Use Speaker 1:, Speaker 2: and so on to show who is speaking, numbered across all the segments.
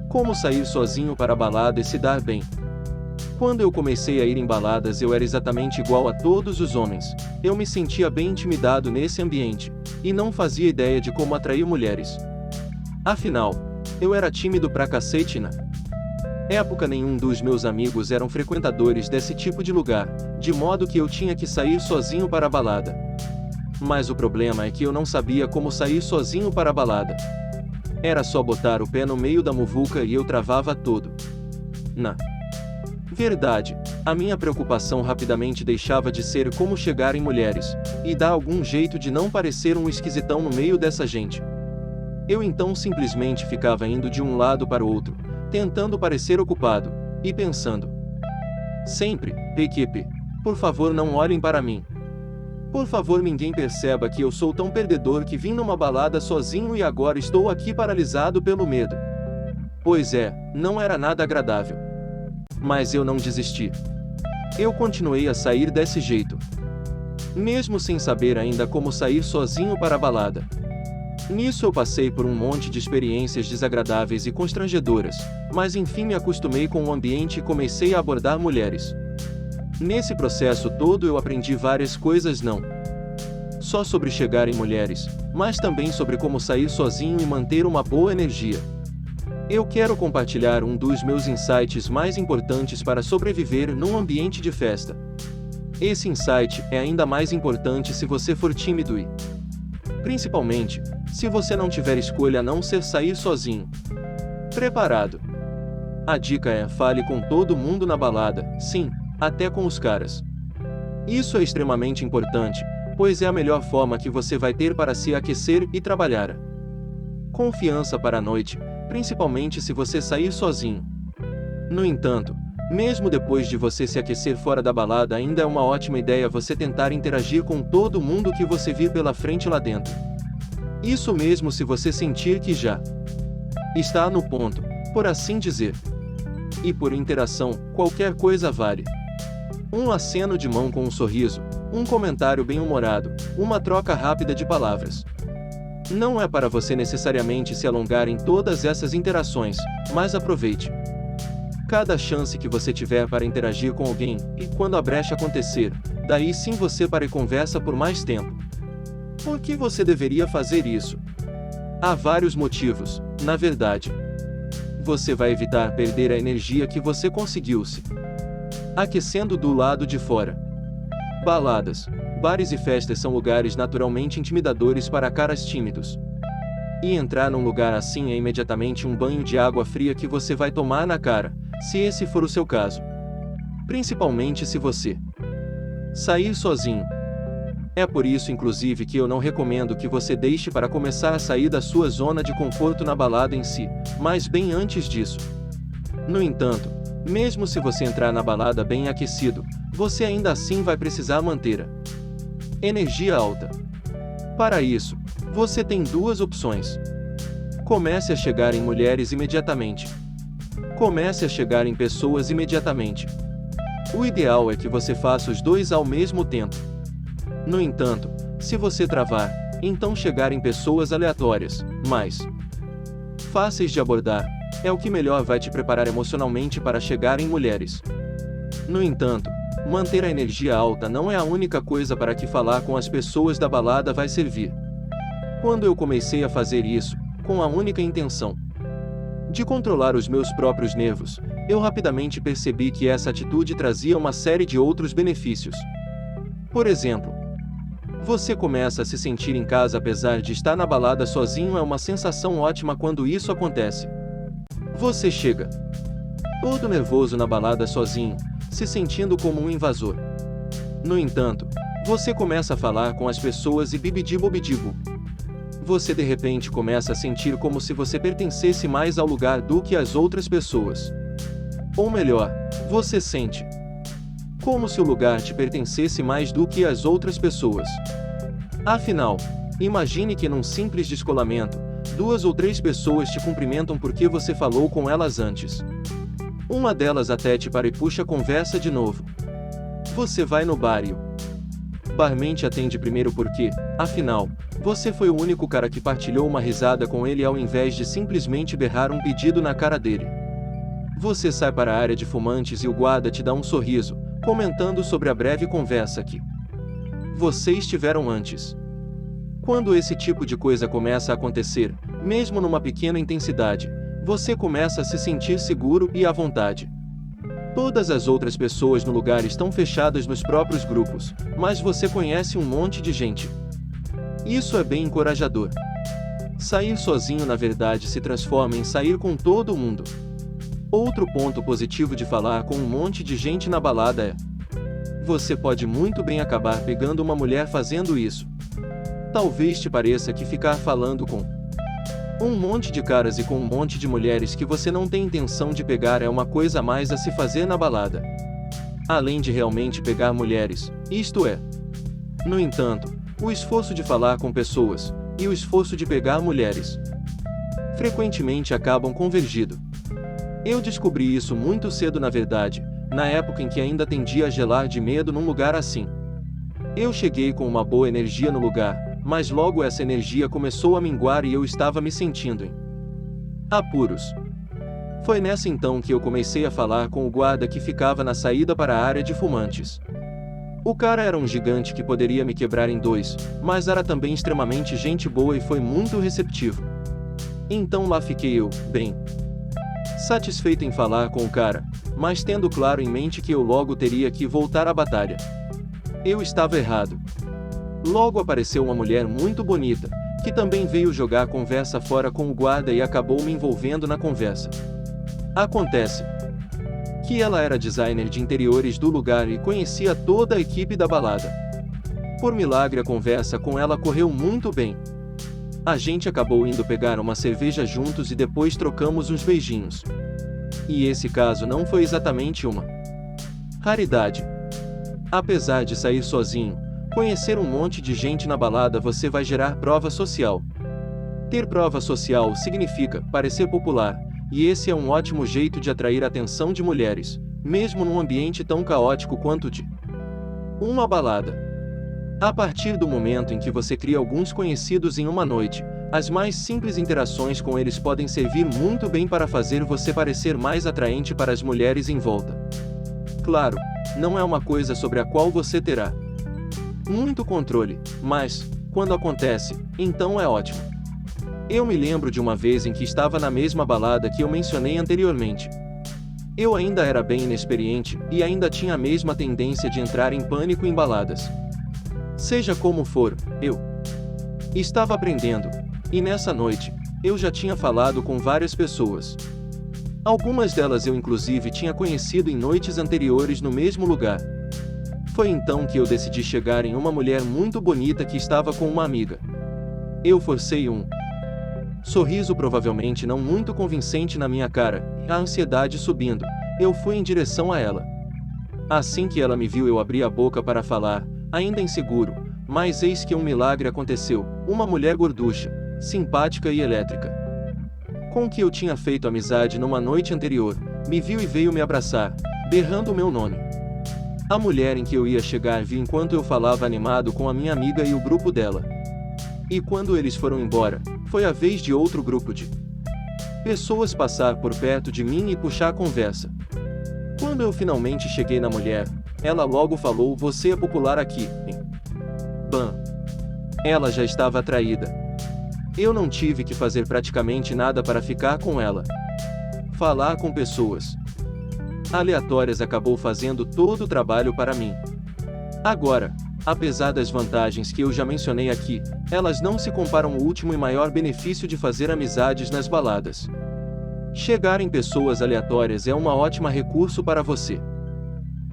Speaker 1: Como sair sozinho para a balada e se dar bem? Quando eu comecei a ir em baladas eu era exatamente igual a todos os homens. Eu me sentia bem intimidado nesse ambiente, e não fazia ideia de como atrair mulheres. Afinal, eu era tímido pra cacete na época. Nenhum dos meus amigos eram frequentadores desse tipo de lugar, de modo que eu tinha que sair sozinho para a balada. Mas o problema é que eu não sabia como sair sozinho para a balada. Era só botar o pé no meio da muvuca e eu travava todo. Na verdade, a minha preocupação rapidamente deixava de ser como chegar em mulheres, e dar algum jeito de não parecer um esquisitão no meio dessa gente. Eu então simplesmente ficava indo de um lado para o outro, tentando parecer ocupado, e pensando sempre: equipe, por favor não olhem para mim. Por favor ninguém perceba que eu sou tão perdedor que vim numa balada sozinho e agora estou aqui paralisado pelo medo. Pois é, não era nada agradável. Mas eu não desisti. Eu continuei a sair desse jeito, mesmo sem saber ainda como sair sozinho para a balada. Nisso eu passei por um monte de experiências desagradáveis e constrangedoras, mas enfim me acostumei com o ambiente e comecei a abordar mulheres. Nesse processo todo eu aprendi várias coisas, não só sobre chegar em mulheres, mas também sobre como sair sozinho e manter uma boa energia. Eu quero compartilhar um dos meus insights mais importantes para sobreviver num ambiente de festa. Esse insight é ainda mais importante se você for tímido e, principalmente, se você não tiver escolha a não ser sair sozinho. Preparado? A dica é: fale com todo mundo na balada, sim, até com os caras. Isso é extremamente importante, pois é a melhor forma que você vai ter para se aquecer e trabalhar confiança para a noite, principalmente se você sair sozinho. No entanto, mesmo depois de você se aquecer fora da balada, ainda é uma ótima ideia você tentar interagir com todo mundo que você vir pela frente lá dentro. Isso mesmo se você sentir que já está no ponto, por assim dizer. E por interação, qualquer coisa vale. Um aceno de mão com um sorriso, um comentário bem-humorado, uma troca rápida de palavras. Não é para você necessariamente se alongar em todas essas interações, mas aproveite cada chance que você tiver para interagir com alguém, e quando a brecha acontecer, daí sim você para e conversa por mais tempo. Por que você deveria fazer isso? Há vários motivos, na verdade. Você vai evitar perder a energia que você conseguiu se aquecendo do lado de fora. Baladas, bares e festas são lugares naturalmente intimidadores para caras tímidos. E entrar num lugar assim é imediatamente um banho de água fria que você vai tomar na cara, se esse for o seu caso. Principalmente se você sair sozinho. É por isso inclusive que eu não recomendo que você deixe para começar a sair da sua zona de conforto na balada em si, mas bem antes disso. No entanto, mesmo se você entrar na balada bem aquecido, você ainda assim vai precisar manter a energia alta. Para isso, você tem duas opções. Comece a chegar em mulheres imediatamente. Comece a chegar em pessoas imediatamente. O ideal é que você faça os dois ao mesmo tempo. No entanto, se você travar, então chegar em pessoas aleatórias, mas fáceis de abordar, é o que melhor vai te preparar emocionalmente para chegar em mulheres. No entanto, manter a energia alta não é a única coisa para que falar com as pessoas da balada vai servir. Quando eu comecei a fazer isso, com a única intenção de controlar os meus próprios nervos, eu rapidamente percebi que essa atitude trazia uma série de outros benefícios. Por exemplo, você começa a se sentir em casa apesar de estar na balada sozinho. É uma sensação ótima quando isso acontece. Você chega todo nervoso na balada sozinho, se sentindo como um invasor. No entanto, você começa a falar com as pessoas e bibidibo-bidibo. Você de repente começa a sentir como se você pertencesse mais ao lugar do que as outras pessoas. Ou melhor, você sente como se o lugar te pertencesse mais do que as outras pessoas. Afinal, imagine que num simples descolamento, 2 ou 3 pessoas te cumprimentam porque você falou com elas antes. Uma delas até te para e puxa a conversa de novo. Você vai no bar e o barman te atende primeiro porque, afinal, você foi o único cara que partilhou uma risada com ele ao invés de simplesmente berrar um pedido na cara dele. Você sai para a área de fumantes e o guarda te dá um sorriso, comentando sobre a breve conversa que vocês tiveram antes. Quando esse tipo de coisa começa a acontecer, mesmo numa pequena intensidade, você começa a se sentir seguro e à vontade. Todas as outras pessoas no lugar estão fechadas nos próprios grupos, mas você conhece um monte de gente. Isso é bem encorajador. Sair sozinho na verdade se transforma em sair com todo mundo. Outro ponto positivo de falar com um monte de gente na balada é: você pode muito bem acabar pegando uma mulher fazendo isso. Talvez te pareça que ficar falando com um monte de caras e com um monte de mulheres que você não tem intenção de pegar é uma coisa a mais a se fazer na balada. Além de realmente pegar mulheres, isto é. No entanto, o esforço de falar com pessoas e o esforço de pegar mulheres frequentemente acabam convergindo. Eu descobri isso muito cedo na verdade, na época em que ainda tendia a gelar de medo num lugar assim. Eu cheguei com uma boa energia no lugar, mas logo essa energia começou a minguar e eu estava me sentindo em apuros. Foi nessa então que eu comecei a falar com o guarda que ficava na saída para a área de fumantes. O cara era um gigante que poderia me quebrar em dois, mas era também extremamente gente boa e foi muito receptivo. Então lá fiquei eu, bem satisfeito em falar com o cara, mas tendo claro em mente que eu logo teria que voltar à batalha. Eu estava errado. Logo apareceu uma mulher muito bonita, que também veio jogar conversa fora com o guarda e acabou me envolvendo na conversa. Acontece que ela era designer de interiores do lugar e conhecia toda a equipe da balada. Por milagre a conversa com ela correu muito bem. A gente acabou indo pegar uma cerveja juntos e depois trocamos uns beijinhos. E esse caso não foi exatamente uma raridade. Apesar de sair sozinho, conhecer um monte de gente na balada você vai gerar prova social. Ter prova social significa parecer popular, e esse é um ótimo jeito de atrair a atenção de mulheres, mesmo num ambiente tão caótico quanto de uma balada. A partir do momento em que você cria alguns conhecidos em uma noite, as mais simples interações com eles podem servir muito bem para fazer você parecer mais atraente para as mulheres em volta. Claro, não é uma coisa sobre a qual você terá muito controle, mas, quando acontece, então é ótimo. Eu me lembro de uma vez em que estava na mesma balada que eu mencionei anteriormente. Eu ainda era bem inexperiente e ainda tinha a mesma tendência de entrar em pânico em baladas. Seja como for, eu estava aprendendo, e nessa noite, eu já tinha falado com várias pessoas. Algumas delas eu inclusive tinha conhecido em noites anteriores no mesmo lugar. Foi então que eu decidi chegar em uma mulher muito bonita que estava com uma amiga. Eu forcei um sorriso provavelmente não muito convincente na minha cara, a ansiedade subindo, eu fui em direção a ela. Assim que ela me viu eu abri a boca para falar, ainda inseguro, mas eis que um milagre aconteceu, uma mulher gorducha, simpática e elétrica, com que eu tinha feito amizade numa noite anterior, me viu e veio me abraçar, berrando o meu nome. A mulher em que eu ia chegar viu enquanto eu falava animado com a minha amiga e o grupo dela. E quando eles foram embora, foi a vez de outro grupo de pessoas passar por perto de mim e puxar a conversa. Quando eu finalmente cheguei na mulher, ela logo falou: "Você é popular aqui, hein?" Bam! Ela já estava atraída. Eu não tive que fazer praticamente nada para ficar com ela. Falar com pessoas aleatórias acabou fazendo todo o trabalho para mim. Agora, apesar das vantagens que eu já mencionei aqui, elas não se comparam ao último e maior benefício de fazer amizades nas baladas. Chegar em pessoas aleatórias é um ótimo recurso para você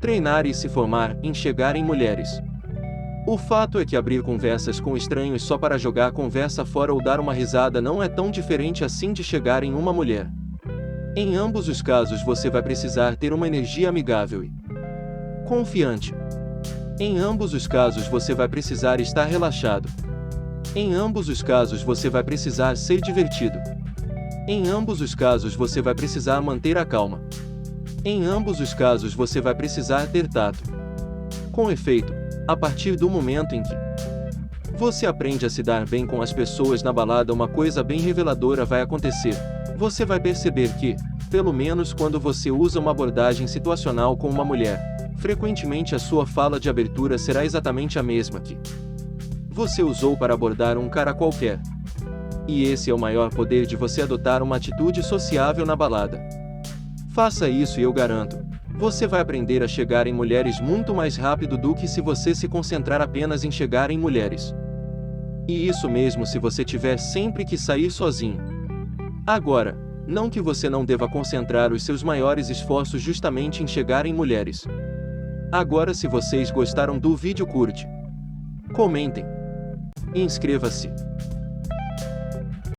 Speaker 1: treinar e se formar em chegar em mulheres. O fato é que abrir conversas com estranhos só para jogar conversa fora ou dar uma risada não é tão diferente assim de chegar em uma mulher. Em ambos os casos você vai precisar ter uma energia amigável e confiante. Em ambos os casos você vai precisar estar relaxado. Em ambos os casos você vai precisar ser divertido. Em ambos os casos você vai precisar manter a calma. Em ambos os casos você vai precisar ter tato. Com efeito, A partir do momento em que você aprende a se dar bem com as pessoas na balada, uma coisa bem reveladora vai acontecer. Você vai perceber que, pelo menos quando você usa uma abordagem situacional com uma mulher, frequentemente a sua fala de abertura será exatamente a mesma que você usou para abordar um cara qualquer. E esse é o maior poder de você adotar uma atitude sociável na balada. Faça isso e eu garanto, você vai aprender a chegar em mulheres muito mais rápido do que se você se concentrar apenas em chegar em mulheres. E isso mesmo se você tiver sempre que sair sozinho. Agora, não que você não deva concentrar os seus maiores esforços justamente em chegar em mulheres. Agora, se vocês gostaram do vídeo, curte, comentem e inscreva-se.